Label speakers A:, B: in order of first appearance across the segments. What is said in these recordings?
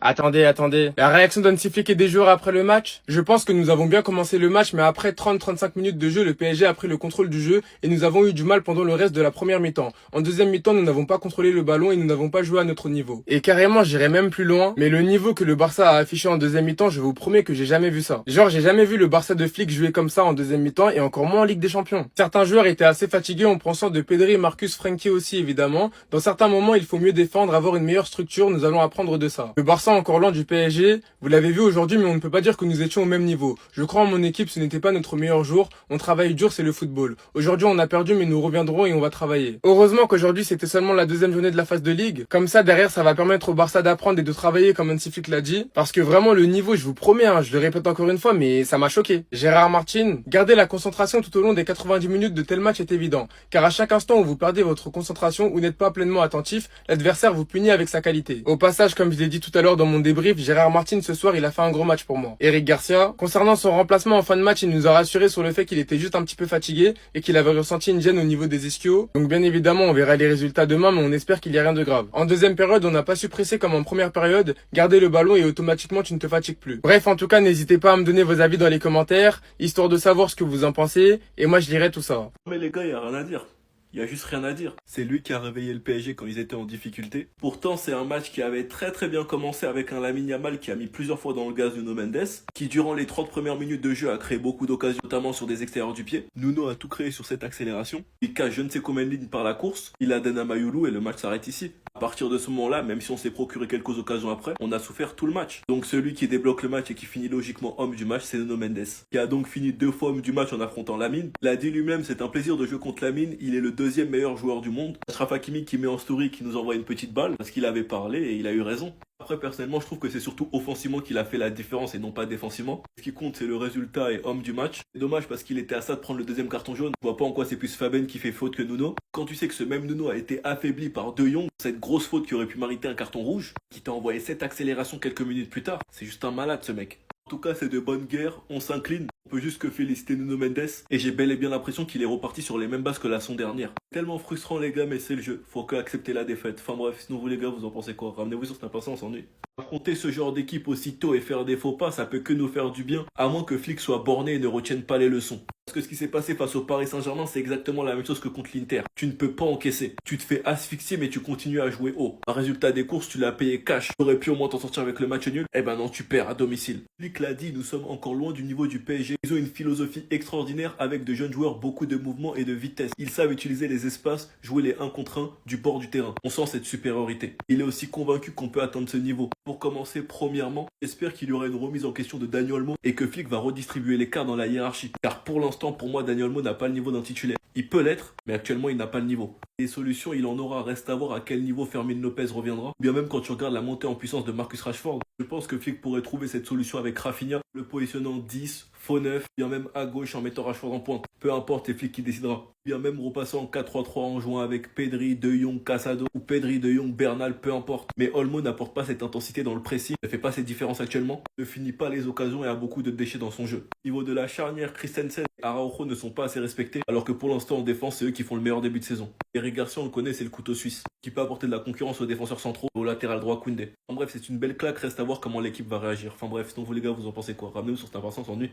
A: Attendez. La réaction d'Hansi Flick et des joueurs après le match? Je pense que nous avons bien commencé le match, mais après 30-35 minutes de jeu, le PSG a pris le contrôle du jeu et nous avons eu du mal pendant le reste de la première mi-temps. En deuxième mi-temps, nous n'avons pas contrôlé le ballon et nous n'avons pas joué à notre niveau. Et carrément, j'irais même plus loin, mais le niveau que le Barça a affiché en deuxième mi-temps, je vous promets que j'ai jamais vu ça. Genre, j'ai jamais vu le Barça de Flick jouer comme ça en deuxième mi-temps et encore moins en Ligue des Champions. Certains joueurs étaient assez fatigués, on prend soin de Pedri et Marcus Frenkie aussi évidemment. Dans certains moments, il faut mieux défendre, avoir une meilleure structure, nous allons apprendre de ça. Le Barça encore loin du PSG. Vous l'avez vu aujourd'hui, mais on ne peut pas dire que nous étions au même niveau. Je crois en mon équipe, ce n'était pas notre meilleur jour. On travaille dur, c'est le football. Aujourd'hui, on a perdu, mais nous reviendrons et on va travailler. Heureusement qu'aujourd'hui, c'était seulement la deuxième journée de la phase de ligue. Comme ça, derrière, ça va permettre au Barça d'apprendre et de travailler comme Hansi Flick l'a dit. Parce que vraiment, le niveau, je vous promets, je le répète encore une fois, mais ça m'a choqué. Gérard Martin, garder la concentration tout au long des 90 minutes de tel match est évident. Car à chaque instant où vous perdez votre concentration ou n'êtes pas pleinement attentif, l'adversaire vous punit avec sa qualité. Au passage, comme je l'ai dit tout à l'heure dans mon débrief, Gérard Martin ce soir il a fait un gros match pour moi. Eric Garcia, concernant son remplacement en fin de match, il nous a rassuré sur le fait qu'il était juste un petit peu fatigué et qu'il avait ressenti une gêne au niveau des ischios. Donc bien évidemment on verra les résultats demain, mais on espère qu'il n'y a rien de grave. En deuxième période on n'a pas su presser comme en première période, garder le ballon et automatiquement tu ne te fatigues plus. Bref, en tout cas n'hésitez pas à me donner vos avis dans les commentaires, histoire de savoir ce que vous en pensez, et moi je lirai tout ça.
B: Mais les gars, y a rien à dire. Il y a juste rien à dire. C'est lui qui a réveillé le PSG quand ils étaient en difficulté. Pourtant, c'est un match qui avait très bien commencé avec un Lamine Yamal qui a mis plusieurs fois dans le gaz Nuno Mendes, qui durant les 30 premières minutes de jeu a créé beaucoup d'occasions, notamment sur des extérieurs du pied. Nuno a tout créé sur cette accélération. Il cache je ne sais combien de lignes par la course. Il a donné à Mayulu et le match s'arrête ici. À partir de ce moment-là, même si on s'est procuré quelques occasions après, on a souffert tout le match. Donc celui qui débloque le match et qui finit logiquement homme du match, c'est Nuno Mendes, qui a donc fini 2 fois homme du match en affrontant Lamine. Il a dit lui-même, c'est un plaisir de jouer contre Lamine, il est le deuxième meilleur joueur du monde. Achraf Hakimi qui met en story, qui nous envoie une petite balle, parce qu'il avait parlé et il a eu raison. Après, personnellement, je trouve que c'est surtout offensivement qu'il a fait la différence et non pas défensivement. Ce qui compte, c'est le résultat et homme du match. C'est dommage parce qu'il était à ça de prendre le deuxième carton jaune. Je vois pas en quoi c'est plus Fabian qui fait faute que Nuno. Quand tu sais que ce même Nuno a été affaibli par De Jong, cette grosse faute qui aurait pu mériter un carton rouge, qui t'a envoyé cette accélération quelques minutes plus tard, c'est juste un malade ce mec. En tout cas, c'est de bonne guerre, on s'incline. On peut juste que féliciter Nuno Mendes. Et j'ai bel et bien l'impression qu'il est reparti sur les mêmes bases que la saison dernière. Tellement frustrant les gars, mais c'est le jeu. Faut que accepter la défaite. Enfin bref, sinon vous les gars, vous en pensez quoi? Ramenez-vous sur Snap, on s'ennuie. Affronter ce genre d'équipe aussitôt et faire des faux pas, ça peut que nous faire du bien. À moins que Flick soit borné et ne retienne pas les leçons. Parce que ce qui s'est passé face au Paris Saint-Germain, c'est exactement la même chose que contre l'Inter. Tu ne peux pas encaisser. Tu te fais asphyxier, mais tu continues à jouer haut. Un résultat des courses, tu l'as payé cash. Tu aurais pu au moins t'en sortir avec le match nul. Eh ben non, tu perds à domicile. Flick l'a dit, nous sommes encore loin du niveau du PSG. Ils ont une philosophie extraordinaire avec de jeunes joueurs, beaucoup de mouvements et de vitesse. Ils savent utiliser les espaces, jouer les 1 contre 1 du bord du terrain. On sent cette supériorité. Il est aussi convaincu qu'on peut atteindre ce niveau. Pour commencer, premièrement, j'espère qu'il y aura une remise en question de Dani Olmo et que Flick va redistribuer les cartes dans la hiérarchie. Car pour l'instant, pour moi, Dani Olmo n'a pas le niveau d'un titulaire. Il peut l'être, mais actuellement, il n'a pas le niveau. Les solutions, il en aura. Reste à voir à quel niveau Fermin Lopez reviendra. Ou bien même quand tu regardes la montée en puissance de Marcus Rashford, je pense que Flick pourrait trouver cette solution avec Rafinha, le positionnant 10, faux 9, bien même à gauche en mettant Rashford en pointe. Peu importe, c'est Flick qui décidera. Bien même repasser en 4-3-3 en jouant avec Pedri, De Jong, Casado ou Pedri, De Jong, Bernal, peu importe. Mais Olmo n'apporte pas cette intensité dans le pressing, ne fait pas cette différence actuellement, ne finit pas les occasions et a beaucoup de déchets dans son jeu. Au niveau de la charnière, Christensen et Araujo ne sont pas assez respectés, alors que pour l'instant en défense, c'est eux qui font le meilleur début de saison. Eric Garcia, on le connaît, c'est le couteau suisse, qui peut apporter de la concurrence aux défenseurs centraux, au latéral droit Koundé. En bref, c'est une belle claque, reste à voir comment l'équipe va réagir. Enfin bref, sinon vous les gars, vous en pensez quoi? Ramenez-vous sur Snap, on s'ennuie.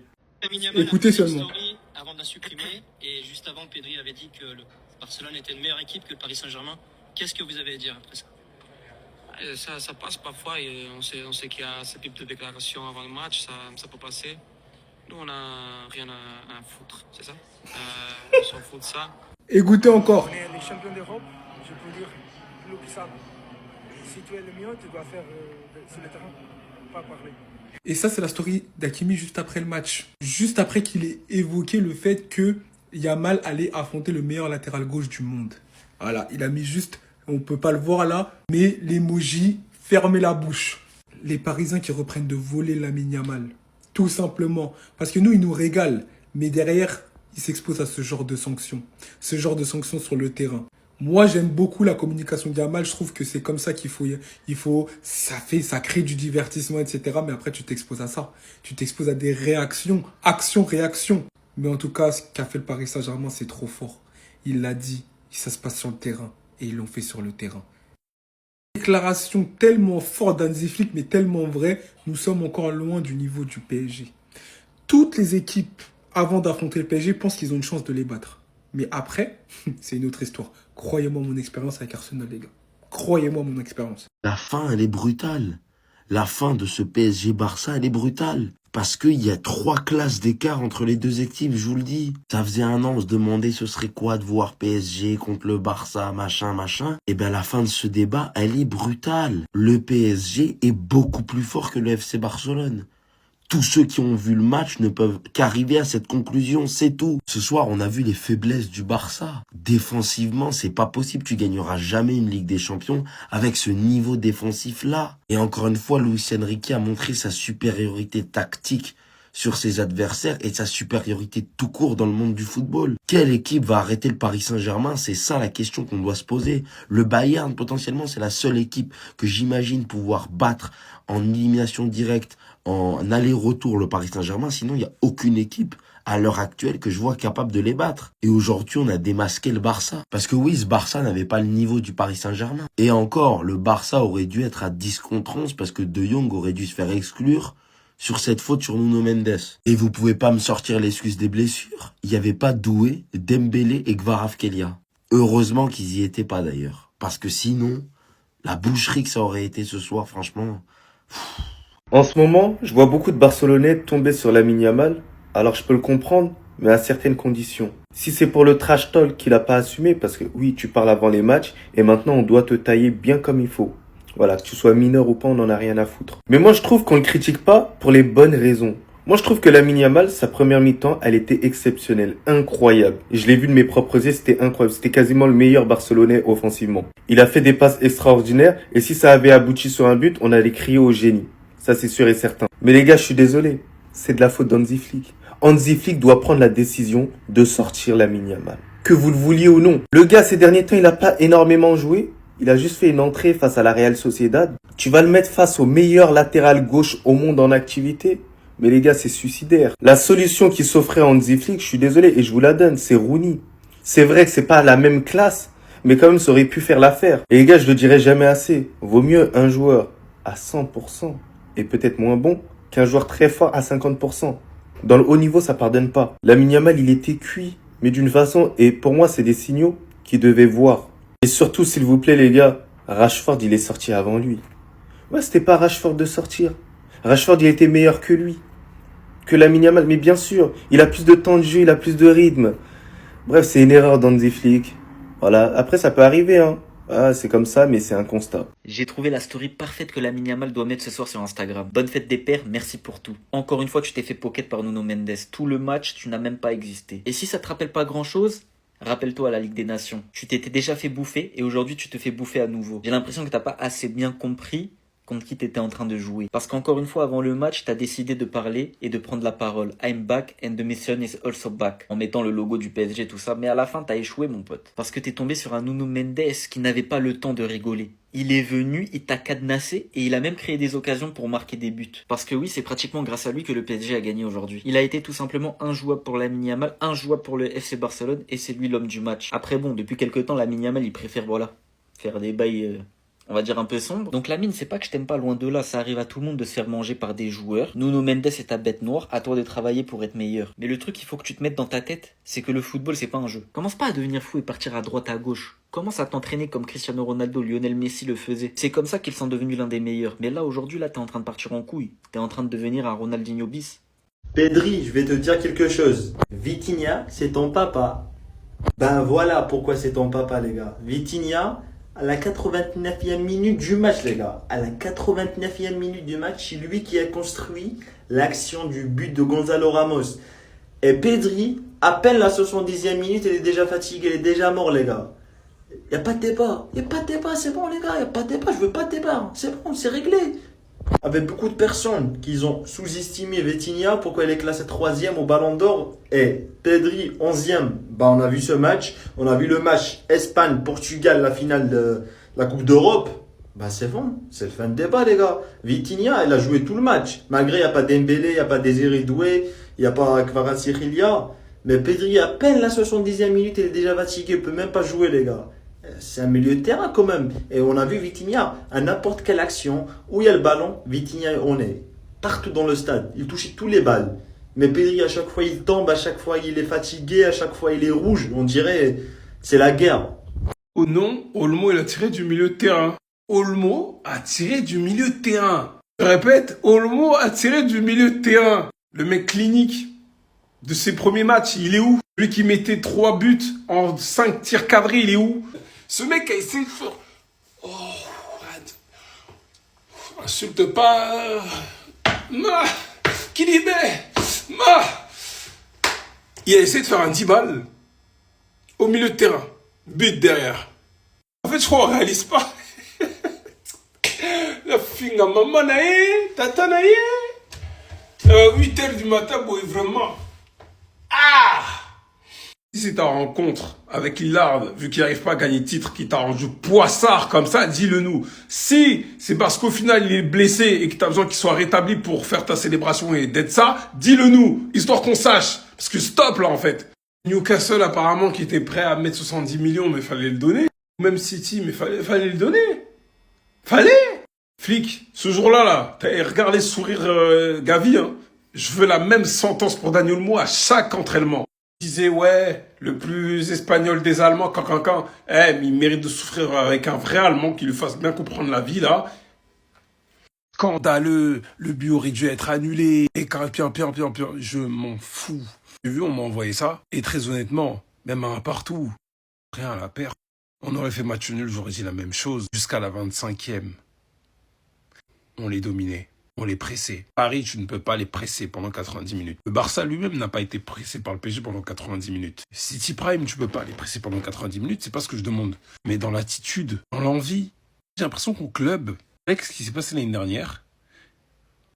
C: Écoutez seulement.
D: Avant de la supprimer, et juste avant, Pedri avait dit que le Barcelone était une meilleure équipe que le Paris Saint-Germain. Qu'est-ce que vous avez à dire après ça?
E: Ça passe parfois et on sait qu'il y a ce type de déclaration avant le match, ça peut passer. Nous, on n'a rien à foutre, c'est ça? On s'en fout de ça.
C: Écoutez encore.
F: On est les champions d'Europe, je peux dire plus que ça. Si tu es le mieux, tu dois faire sur le terrain, pas parler.
C: Et ça, c'est la story d'Hakimi juste après le match. Juste après qu'il ait évoqué le fait que Yamal allait affronter le meilleur latéral gauche du monde. Voilà, il a mis juste, on peut pas le voir là, mais l'emoji fermez la bouche. Les Parisiens qui reprennent de voler Lamine Yamal. Tout simplement. Parce que nous, ils nous régalent. Mais derrière, ils s'exposent à ce genre de sanctions. Ce genre de sanctions sur le terrain. Moi, j'aime beaucoup la communication de Yamal. Je trouve que c'est comme ça qu'il faut, ça crée du divertissement, etc. Mais après, tu t'exposes à ça. Tu t'exposes à des réactions, actions, réactions. Mais en tout cas, ce qu'a fait le Paris Saint-Germain, c'est trop fort. Il l'a dit, ça se passe sur le terrain. Et ils l'ont fait sur le terrain. Déclaration tellement forte d'Hansi Flick, mais tellement vraie, nous sommes encore loin du niveau du PSG. Toutes les équipes, avant d'affronter le PSG, pensent qu'ils ont une chance de les battre. Mais après, c'est une autre histoire. Croyez-moi mon expérience avec Arsenal, les gars. Croyez-moi mon expérience.
G: La fin, elle est brutale. La fin de ce PSG-Barça, elle est brutale. Parce qu'il y a 3 classes d'écart entre les deux équipes, je vous le dis. Ça faisait un an, on se demandait ce serait quoi de voir PSG contre le Barça, machin. Et bien la fin de ce débat, elle est brutale. Le PSG est beaucoup plus fort que le FC Barcelone. Tous ceux qui ont vu le match ne peuvent qu'arriver à cette conclusion, c'est tout. Ce soir, on a vu les faiblesses du Barça. Défensivement, c'est pas possible. Tu gagneras jamais une Ligue des Champions avec ce niveau défensif-là. Et encore une fois, Luis Enrique a montré sa supériorité tactique sur ses adversaires et sa supériorité tout court dans le monde du football. Quelle équipe va arrêter le Paris Saint-Germain? C'est ça la question qu'on doit se poser. Le Bayern, potentiellement, c'est la seule équipe que j'imagine pouvoir battre en élimination directe, en aller-retour le Paris Saint-Germain. Sinon, il n'y a aucune équipe à l'heure actuelle que je vois capable de les battre. Et aujourd'hui, on a démasqué le Barça. Parce que oui, ce Barça n'avait pas le niveau du Paris Saint-Germain. Et encore, le Barça aurait dû être à 10 contre 11 parce que De Jong aurait dû se faire exclure sur cette faute sur Nuno Mendes. Et vous pouvez pas me sortir l'excuse des blessures. Il n'y avait pas Doué, Dembélé et Kvaratskhelia. Heureusement qu'ils y étaient pas d'ailleurs. Parce que sinon, la boucherie que ça aurait été ce soir, franchement...
H: En ce moment, je vois beaucoup de Barcelonais tomber sur Lamine Yamal. Alors je peux le comprendre, mais à certaines conditions. Si c'est pour le trash talk qu'il a pas assumé, parce que oui, tu parles avant les matchs, et maintenant on doit te tailler bien comme il faut. Voilà, que tu sois mineur ou pas, on n'en a rien à foutre. Mais moi je trouve qu'on le critique pas pour les bonnes raisons. Moi je trouve que Lamine Yamal, sa première mi-temps, elle était exceptionnelle, incroyable. Je l'ai vu de mes propres yeux, c'était incroyable. C'était quasiment le meilleur Barcelonais offensivement. Il a fait des passes extraordinaires, et si ça avait abouti sur un but, on allait crier au génie. Ça c'est sûr et certain. Mais les gars, je suis désolé, c'est de la faute d'Hansi Flick. Hansi Flick doit prendre la décision de sortir Lamine Yamal. Que vous le vouliez ou non. Le gars, ces derniers temps, il a pas énormément joué. Il a juste fait une entrée face à la Real Sociedad. Tu vas le mettre face au meilleur latéral gauche au monde en activité. Mais les gars, c'est suicidaire. La solution qui s'offrait à Hansi Flick, je suis désolé, et je vous la donne, c'est Rooney. C'est vrai que c'est pas la même classe, mais quand même, ça aurait pu faire l'affaire. Et les gars, je le dirai jamais assez. Vaut mieux un joueur à 100% et peut-être moins bon qu'un joueur très fort à 50%. Dans le haut niveau, ça pardonne pas. Lamine Yamal, il était cuit, mais d'une façon, et pour moi, c'est des signaux qu'il devait voir. Et surtout, s'il vous plaît, les gars, Rashford, il est sorti avant lui. Ouais, c'était pas Rashford de sortir. Rashford, il était meilleur que lui. Que Lamine Yamal, mais bien sûr, il a plus de temps de jeu, il a plus de rythme. Bref, c'est une erreur d'Hansi Flick. Voilà, après, ça peut arriver, hein. Ah, c'est comme ça, mais c'est un constat.
I: J'ai trouvé la story parfaite que Lamine Yamal doit mettre ce soir sur Instagram. Bonne fête des pères, merci pour tout. Encore une fois, tu t'es fait pocket par Nuno Mendes. Tout le match, tu n'as même pas existé. Et si ça te rappelle pas grand chose, rappelle-toi à la Ligue des Nations. Tu t'étais déjà fait bouffer et aujourd'hui tu te fais bouffer à nouveau. J'ai l'impression que t'as pas assez bien compris contre qui t'étais en train de jouer. Parce qu'encore une fois, avant le match, t'as décidé de parler et de prendre la parole. I'm back and the mission is also back. En mettant le logo du PSG, tout ça. Mais à la fin, t'as échoué, mon pote. Parce que t'es tombé sur un Nuno Mendes qui n'avait pas le temps de rigoler. Il est venu, il t'a cadenassé et il a même créé des occasions pour marquer des buts. Parce que oui, c'est pratiquement grâce à lui que le PSG a gagné aujourd'hui. Il a été tout simplement injouable pour Lamine Yamal, injouable pour le FC Barcelone et c'est lui l'homme du match. Après bon, depuis quelques temps, Lamine Yamal, il préfère, faire des bails... on va dire un peu sombre. Donc Lamine, c'est pas que je t'aime pas, loin de là, ça arrive à tout le monde de se faire manger par des joueurs. Nuno Mendes est ta bête noire, à toi de travailler pour être meilleur. Mais le truc qu'il faut que tu te mettes dans ta tête, c'est que le football c'est pas un jeu. Commence pas à devenir fou et partir à droite à gauche. Commence à t'entraîner comme Cristiano Ronaldo, Lionel Messi le faisait. C'est comme ça qu'ils sont devenus l'un des meilleurs. Mais là aujourd'hui, t'es en train de partir en couille. T'es en train de devenir un Ronaldinho bis.
J: Pedri, je vais te dire quelque chose. Vitinha, c'est ton papa. Ben voilà pourquoi c'est ton papa, les gars. Vitinha, à la 89e minute du match, les gars. À la 89e minute du match, c'est lui qui a construit l'action du but de Gonzalo Ramos. Et Pedri, à peine la 70e minute, il est déjà fatigué, il est déjà mort, les gars. Y a pas de débat. Y a pas de débat, c'est bon, les gars. Y a pas de débat, je veux pas de débat. C'est bon, c'est réglé. Avec beaucoup de personnes qui ont sous-estimé Vitinha, pourquoi il est classé 3e au Ballon d'Or et Pedri 11e. Bah, on a vu ce match, on a vu le match Espagne-Portugal, la finale de la Coupe d'Europe. Bah, c'est bon, c'est le fin de débat, les gars. Vitinha, il a joué tout le match. Malgré, il n'y a pas Dembélé, il n'y a pas Désiré Doué, il n'y a pas Kvaratskhelia. Mais Pedri, à peine la 70e minute, il est déjà fatigué, il peut même pas jouer, les gars. c'est un milieu de terrain quand même. Et on a vu Vitinha, à n'importe quelle action, où il y a le ballon, Vitinha, on est partout dans le stade. Il touchait tous les balles. Mais Pedri, à chaque fois, il tombe, à chaque fois, il est fatigué, à chaque fois, il est rouge. On dirait, c'est la guerre.
K: Oh non, Olmo, il a tiré du milieu de terrain. Olmo a tiré du milieu de terrain. Je répète, Olmo a tiré du milieu de terrain. Le mec clinique de ses premiers matchs, il est où? Lui qui mettait 3 buts en 5 tirs cadrés, il est où? Ce mec a essayé de faire... Oh, arrête. Insulte pas... Kidibé. Il a essayé de faire un 10 balles au milieu de terrain. But derrière. En fait, je crois qu'on réalise pas. La finga maman nae, tata nae. 8h du matin, boy, vraiment. Ah! Si c'est ta rencontre avec Lillard, vu qu'il n'arrive pas à gagner titre, qui t'arrange poissard comme ça, dis-le nous. Si c'est parce qu'au final il est blessé et que tu as besoin qu'il soit rétabli pour faire ta célébration et d'être ça, dis-le nous, histoire qu'on sache. Parce que stop là en fait. Newcastle apparemment qui était prêt à mettre 70 millions, mais fallait le donner. Même City, mais fallait le donner. Fallait. Flic, ce jour-là, là, t'as regardé sourire Gavi, hein. Je veux la même sentence pour Dani Olmo à chaque entraînement. Il disait, ouais, le plus espagnol des Allemands, mais il mérite de souffrir avec un vrai Allemand qui lui fasse bien comprendre la vie, là. Scandaleux, le but aurait dû être annulé, et pire, je m'en fous. J'ai vu, on m'a envoyé ça, et très honnêtement, même un partout, rien à la perte. On aurait fait match nul, j'aurais dit la même chose, jusqu'à la 25e. On les dominait. On les pressait. Paris, tu ne peux pas les presser pendant 90 minutes. Le Barça lui-même n'a pas été pressé par le PSG pendant 90 minutes. City Prime, tu peux pas les presser pendant 90 minutes, c'est pas ce que je demande. Mais dans l'attitude, dans l'envie, j'ai l'impression qu'au club, avec ce qui s'est passé l'année dernière,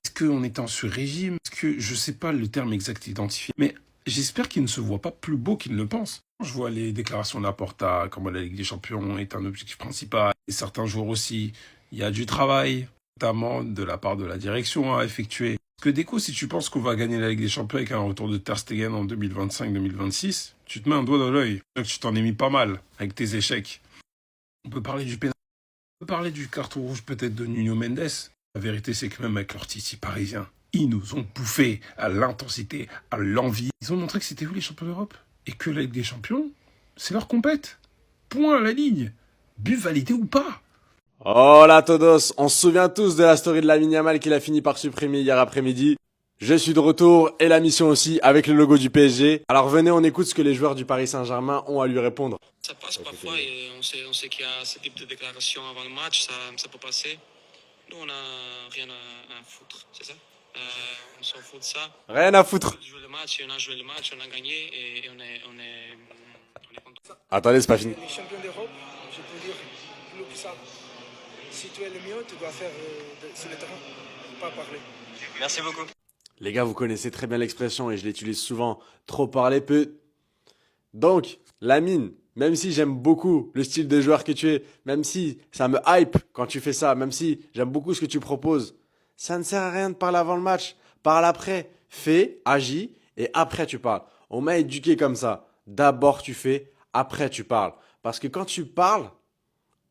K: est-ce qu'on était en sur-régime? Est-ce que, je sais pas le terme exact identifié, mais j'espère qu'il ne se voit pas plus beau qu'il ne le pense. Je vois les déclarations de Laporta, comme la Ligue des Champions est un objectif principal, et certains joueurs aussi, il y a du travail, notamment de la part de la direction à effectuer. Parce que Deco, si tu penses qu'on va gagner la Ligue des Champions avec un retour de Ter Stegen en 2025-2026, tu te mets un doigt dans l'œil. Tu t'en es mis pas mal avec tes échecs. On peut parler du pénal. On peut parler du carton rouge peut-être de Nuno Mendes. La vérité, c'est que même avec leur Titi parisien, ils nous ont bouffé à l'intensité, à l'envie. Ils ont montré que c'était eux les champions d'Europe. Et que la Ligue des Champions, c'est leur compète. Point à la ligne. But validé ou pas.
L: Hola todos, on se souvient tous de la story de Lamine Yamal qu'il a fini par supprimer hier après-midi. Je suis de retour et la mission aussi avec le logo du PSG. Alors venez, on écoute ce que les joueurs du Paris Saint-Germain ont à lui répondre.
E: Ça passe parfois et on sait qu'il y a ce type de déclaration avant le match, ça peut passer. Nous, on n'a rien à foutre, c'est ça? On s'en fout de ça.
L: Rien à foutre.
E: On a joué le match, on a gagné et on est content.
L: Attendez, c'est pas fini.
F: Les champions d'Europe, je peux dire plus que ça. Si tu es le mieux, tu dois faire sur le terrain, pas parler.
E: Merci beaucoup.
L: Les gars, vous connaissez très bien l'expression et je l'utilise souvent. Trop parler peut... Donc, Lamine, même si j'aime beaucoup le style de joueur que tu es, même si ça me hype quand tu fais ça, même si j'aime beaucoup ce que tu proposes, ça ne sert à rien de parler avant le match. Parle après. Fais, agis et après tu parles. On m'a éduqué comme ça. D'abord tu fais, après tu parles. Parce que quand tu parles,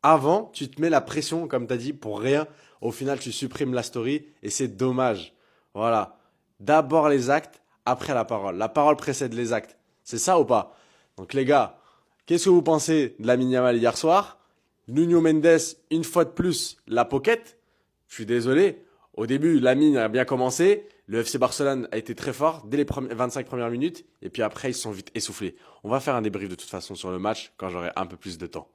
L: avant, tu te mets la pression, comme tu as dit, pour rien. Au final, tu supprimes la story et c'est dommage. Voilà. D'abord les actes, après la parole. La parole précède les actes. C'est ça ou pas? Donc les gars, qu'est-ce que vous pensez de Lamine Yamal hier soir? Nuno Mendes, une fois de plus, la pocket. Je suis désolé. Au début, Lamine a bien commencé. Le FC Barcelone a été très fort dès les 25 premières minutes. Et puis après, ils se sont vite essoufflés. On va faire un débrief de toute façon sur le match quand j'aurai un peu plus de temps.